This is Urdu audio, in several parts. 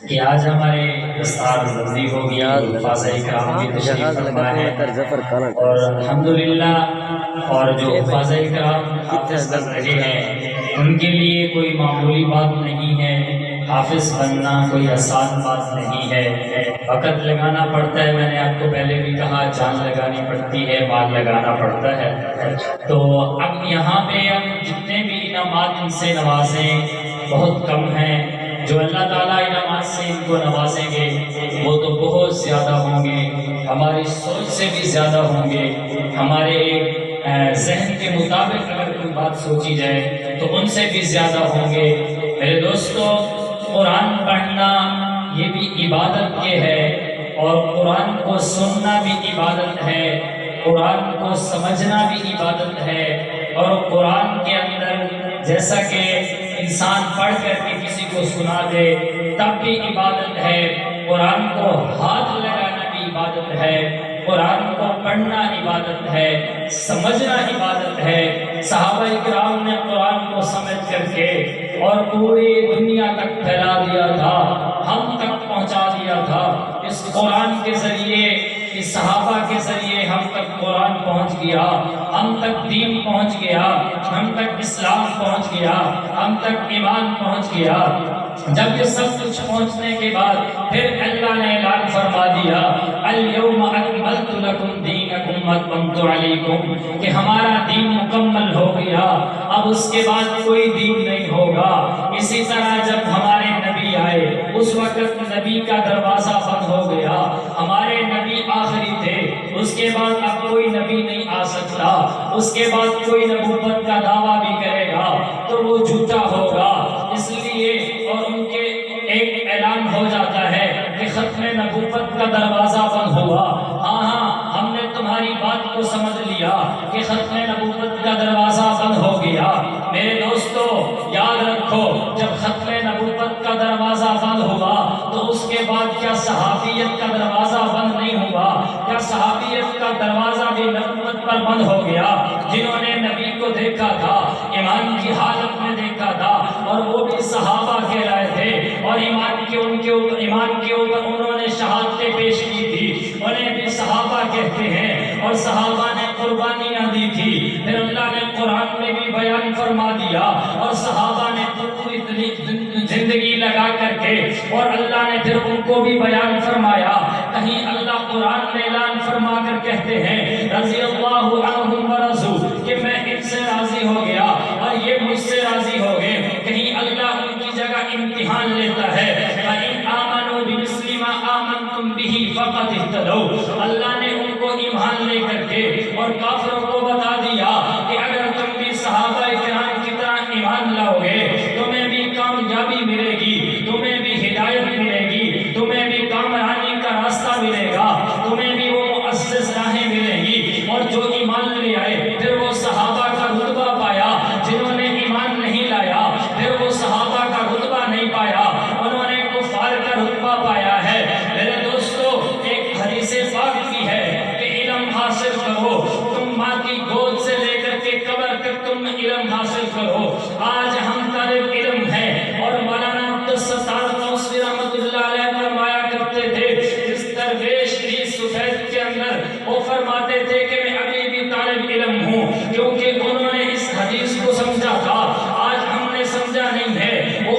کہ آج ہمارے دستار بندی ہوگی حفاظ اکرام کی تشریف فرما ہے، اور الحمدللہ اور جو حفاظ اکرام حافظ بن رہے ہیں ان کے لیے کوئی معمولی بات نہیں ہے۔ حافظ بننا کوئی آسان بات نہیں ہے، وقت لگانا پڑتا ہے۔ میں نے آپ کو پہلے بھی کہا، جان لگانی پڑتی ہے، مال لگانا پڑتا ہے۔ تو اب یہاں پہ ہم جتنے بھی انعامات ان سے نوازیں بہت کم ہیں۔ جو اللہ تعالیٰ انعامات سے ان کو نوازیں گے وہ تو بہت زیادہ ہوں گے، ہماری سوچ سے بھی زیادہ ہوں گے۔ ہمارے ذہن کے مطابق اگر کوئی بات سوچی جائے تو ان سے بھی زیادہ ہوں گے۔ میرے دوستو، قرآن پڑھنا یہ بھی عبادت کے ہے، اور قرآن کو سننا بھی عبادت ہے، قرآن کو سمجھنا بھی عبادت ہے۔ اور قرآن کے اندر جیسا کہ انسان پڑھ کر کے کسی کو سنا دے تب بھی عبادت ہے، قرآن کو ہاتھ لگانا بھی عبادت ہے، قرآن کو پڑھنا عبادت ہے، سمجھنا عبادت ہے۔ صحابہ اکرام نے قرآن کو سمجھ کر کے اور پوری دنیا تک پھیلا دیا تھا، ہم تک پہنچا دیا تھا۔ اس قرآن کے ذریعے، اس صحابہ کے ذریعے ہم تک قرآن پہنچ گیا، ہم تک دین پہنچ گیا، ہم تک اسلام پہنچ گیا، ہم تک ایمان پہنچ گیا۔ جب یہ سب کچھ پہنچنے کے بعد پھر اللہ نے اعلان فرما دیا، اليوم اکملت لکم دینکم واتممت علیکم، کہ ہمارا دین مکمل ہو گیا، اب اس کے بعد کوئی دین نہیں ہوگا۔ اسی طرح جب ہمارے نبی آئے اس وقت نبی کا دروازہ بند ہو گیا، ہمارے نبی آخری تھے، اس کے بعد اب کوئی نبی نہیں آ سکتا، اس کے بعد کوئی نبوت کا دعویٰ بھی کرے گا تو وہ جھوٹا ہوگا۔ اس لیے اور ان کے ایک اعلان ہو جاتا ہے کہ ختم نبوت کا دروازہ بند ہوا۔ ہاں ہاں، ہم نے تمہاری بات کو سمجھ لیا کہ ختم نبوت کا دروازہ بند ہو گیا۔ میرے دوستو یاد رکھو، جب ختم نبوت کا دروازہ بند ہوا تو اس کے بعد کیا صحابیت کا دروازہ بند نہیں ہوا؟ کیا صحابیت کا دروازہ بھی نبوت پر بند ہو گیا؟ جنہوں نے نبی کو دیکھا تھا، ایمان کی حالت میں دیکھا تھا، اور وہ بھی صحابہ کہلائے تھے، اور ایمان کے اوپر انہوں نے شہادتیں پیش کی تھی، انہیں بھی صحابہ کہتے ہیں، اور صحابہ نے قربانیاں دی تھی۔ پھر اللہ نے قرآن میں بھی بیان فرما دیا، اور صحابہ نے پوری زندگی لگا کر کے، اور اللہ نے پھر ان کو بھی بیان فرمایا۔ کہیں اللہ قرآن میں اعلان فرما کر کہتے ہیں، رضی اللہ عنہم ورضوا، کہ میں ان سے راضی ہو گیا اور یہ مجھ سے راضی ہو گئے۔ کہیں اللہ ان کی جگہ امتحان لیتا ہے، فَإِنْ آمَنُوا بِمِثْلِ مَا آمَنْتُمْ بِهِ فَقَدِ اهْتَدَوْا۔ اللہ نے ان کو ایمان لے کر کے اور کافروں کو بتا دیا کہ اگر تم بھی صحابہ کرام کی طرح ایمان لاؤ گے تمہیں بھی کامیابی ملے گی، تمہیں بھی ہدایت ملے گی، تمہیں بھی کامرانی کا راستہ ملے گا، تمہیں بھی وہ مؤسس راہیں ملیں گی۔ اور جو ایمان لے آئے پھر وہ صحابہ کا رتبہ پایا، جنہوں نے ایمان نہیں لایا پھر وہ صحابہ کا رتبہ نہیں پایا، انہوں نے کفار کا رتبہ پایا ہے۔ میرے دوستو، ایک حدیث پاک کی ہے کہ علم حاصل کرو، تم ماں کی گود سے لے کر کے قبر تک تم علم حاصل کرو۔ آج ہم طالب علم ہیں، اور مولانا عبدالستار توسوی رحمۃ اللہ علیہ فرمایا کرتے تھے، اس درویش کی سفید کے اندر وہ فرماتے تھے کہ میں ابھی بھی طالب علم ہوں، کیونکہ انہوں نے اس حدیث کو سمجھا تھا، آج ہم نے سمجھا نہیں ہے۔ وہ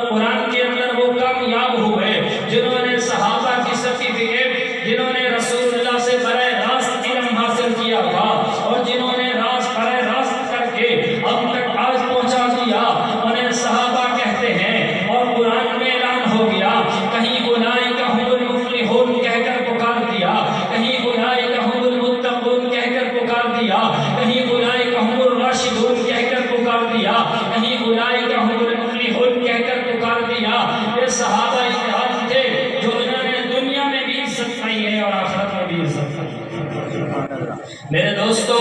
قرآن کے اندر وہ کامیاب ہوئے جنہوں نے صحابہ کی سرٹیفکیٹ، جنہوں نے رسول اللہ سے براہ راست علم حاصل کیا تھا، اور جنہوں نے براہ راست کر کے ہم تک آج پہنچا دیا، انہیں صحابہ کہتے ہیں۔ اور قرآن میں اعلان ہو گیا، کہیں اولئک هم المفلحون کہہ کر پکار دیا، کہیں اولئک هم المتقون کہہ کر پکار دیا، کہیں اولئک هم الراشدون کہہ کر پکار دیا، کہیں اولئک هم المفلحون کہہ کر پکار دیا۔ یہ صحابہ کرام تھے جو انہوں نے دنیا میں بھی عزت پائی ہے اور آخرت میں بھی عزت پائی ہے۔ میرے دوستو،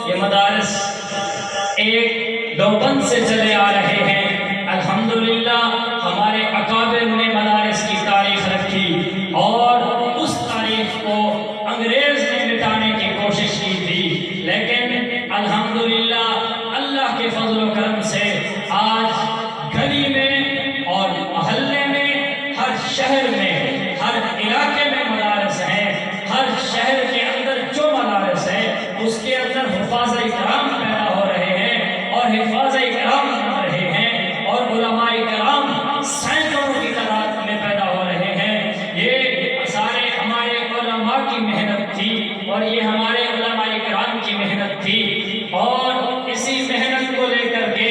یہ مدارس ایک دیوبند سے چلے آ رہے ہیں، الحمدللہ ہمارے اکابر نے مدارس کی تاریخ رکھی، اور اس تاریخ کو انگریز نے مٹانے کی کوشش کی تھی، لیکن الحمدللہ اللہ کے فضل و کرم سے آج گلی میں اور محلے میں اور یہ ہمارے علماء کرام کی محنت تھی، اور اسی محنت کو لے کر کے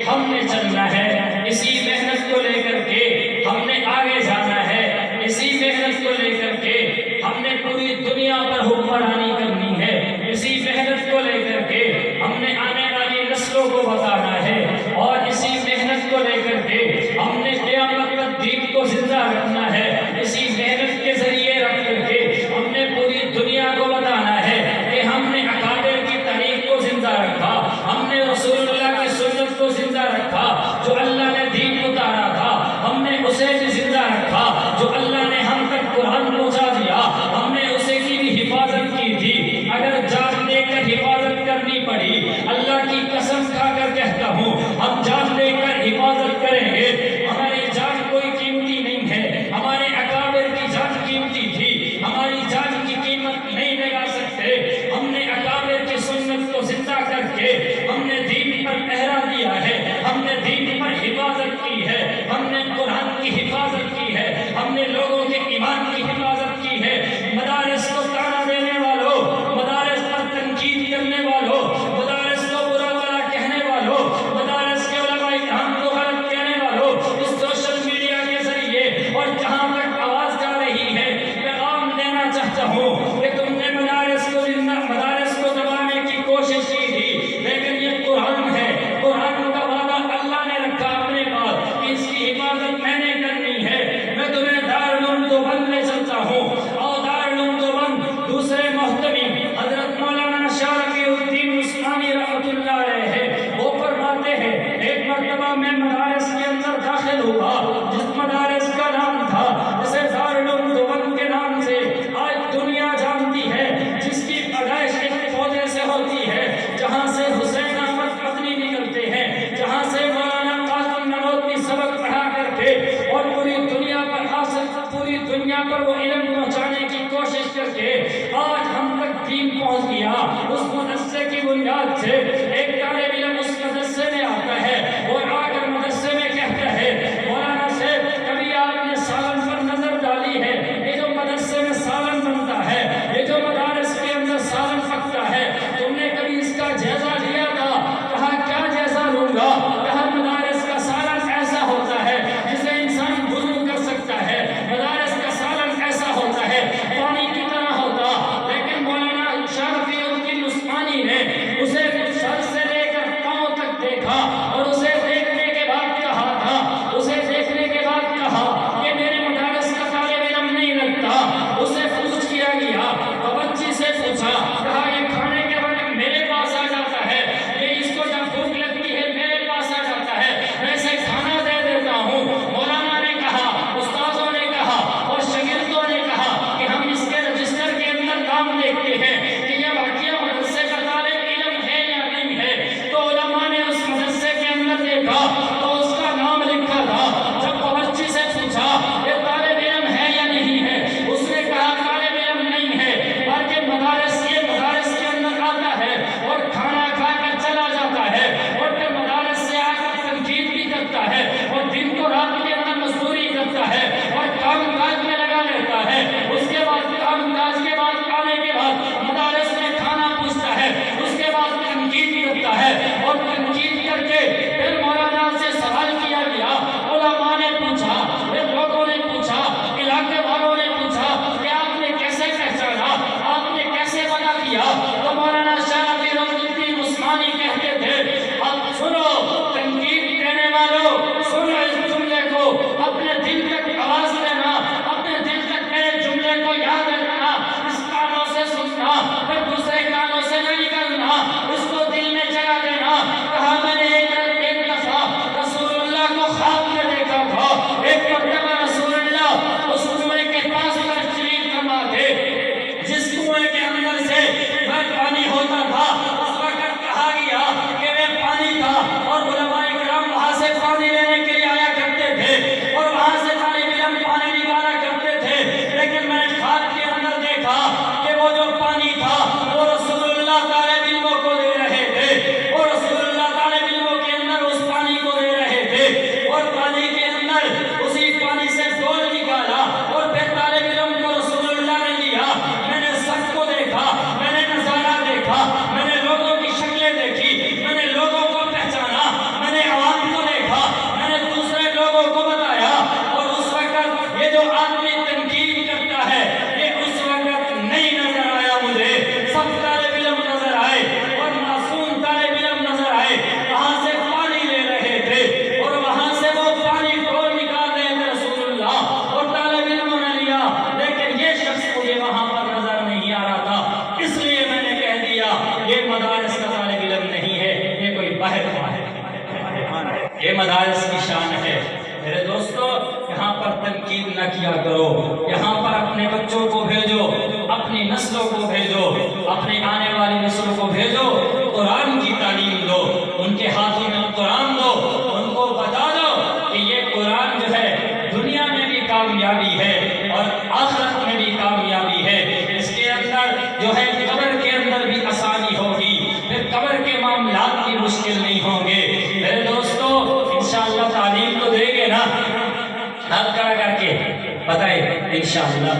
ہم نے چلنا ہے، اسی محنت کو لے کر کے ہم نے آگے جانا ہے، اسی محنت کو لے کر کے ہم نے پوری دنیا پر حکمرانی کرنی ہے، اسی محنت کو لے کر کے ہم نے آنے والی نسلوں کو بتانا ہے، اور اسی محنت کو لے کر کے ہم نے قیامت تک دین کو زندہ رکھنا ہے، اسی محنت کے ذریعے رکھ کر کے ہم نے پوری دنیا کو بتانا ہے کہ ہم نے اکابر کی تاریخ کو زندہ رکھا، ہم نے رسول اللہ کی سنت کو زندہ رکھا، جو اللہ نے دین اتارا تھا ہم نے اسے بھی زندہ رکھا، جو اللہ نے ہم تک قرآن پہنچا دیا ہم نے اسے کی بھی حفاظت کی تھی۔ اگر جان دے کر حفاظت کرنی پڑی، اللہ کی قسم کھا کر کہتا ہوں ہم جان دے کر حفاظت کریں گے۔ ہماری جان کوئی قیمتی نہیں ہے، ہمارے اکابر کی جان قیمتی تھی، ہماری جان کی قیمت نہیں لگا سکتے۔ ہم نے اکابر کی سنت کو زندہ کر کے ہم نے دین پر پہرا دیا ہے، ہم نے دین پر حفاظت کی ہے، ہم نے قرآن کی حفاظت کی ہے، ہم نے لوگوں کے ایمان کی حفاظت کی ہے۔ مدارس کو تانا دینے والوں، مدارس پر تنقید کرنے والوں، مدارس کو برا بھلا کہنے والوں، مدارس کے علماء کرام کو غلط کہنے والوں، اس سوشل میڈیا کے ذریعے اور جہاں تک آواز جا رہی ہے، پیغام دینا چاہتا ہوں کہ تم نے مدارس کو دبانے کی کوشش کی تھی، لیکن یہ قرآن ہے، قرآن کا وعدہ اللہ نے رکھا اپنے پاس کہ اس کی حفاظت میں نے کرنی ہے۔ میں تمہیں دارالعلوم دیوبند لے چلتا ہوں، اور دارالعلوم دیوبند دوسرے محتمی حضرت مولانا شاہ رفیع الدین عثمانی رحمۃ اللہ علیہ ہے، وہ فرماتے ہیں ایک مرتبہ میں مدارس کے اندر داخل ہوا، جس مدارس کا نام تھا جسے دارالعلوم دیوبند کے نام سے آج دنیا جانتی ہے، جس کی پیدائش ایک پودے سے ہوتی ہے، جہاں سے حسین احمد مدنی نکلتے ہیں، جہاں سے مولانا قاسم نانوتوی سبق پڑھا کر کے اور پوری دنیا پر وہ علم پہنچانے کی کوشش کر کے آج ہم تک دین پہنچ گیا۔ اس مدرسے کی بنیاد سے ایک طالب علم اس مدرسے میں آتا ہے اور آ کر مدرسے میں کہتا ہے مولانا صاحب کبھی آپ نے سالن پر نظر ڈالی ہے؟ یہ جو مدرسے میں سالن بنتا ہے، یہ جو مدارس کے اندر سالن پکتا ہے، تم نے کبھی اس کا جائزہ لیا تھا؟ کہا کیا جائزہ لوں گا؟ کہا مدارس کا سالن ایسا ہوتا ہے جسے انسان وضو کر سکتا ہے، مدارس کا سالن ایسا ہوتا ہے پانی کی طرح ہوتا، لیکن مولانا شاہ رفیع الدین عثمانی نے اسے کیا کرو، یہاں پر اپنے بچوں کو بھیجو، اپنی نسلوں کو بھیجو، اپنے آنے والی نسلوں کو بھیجو، قرآن کی تعلیم دو، ان کے ہاتھوں میں قرآن دو، ان کو بتا دو کہ یہ قرآن جو ہے دنیا میں بھی کامیابی ہے اور آخرت میں بھی کامیابی ہے، اس کے اندر جو ہے قبر کے اندر بھی آسانی ہوگی، پھر قبر کے معاملات بھی مشکل نہیں ہوں گے۔ میرے دوستو انشاءاللہ تعلیم تو دیں گے نا، ہاتھ کھڑا کر کے بتائیں انشاءاللہ۔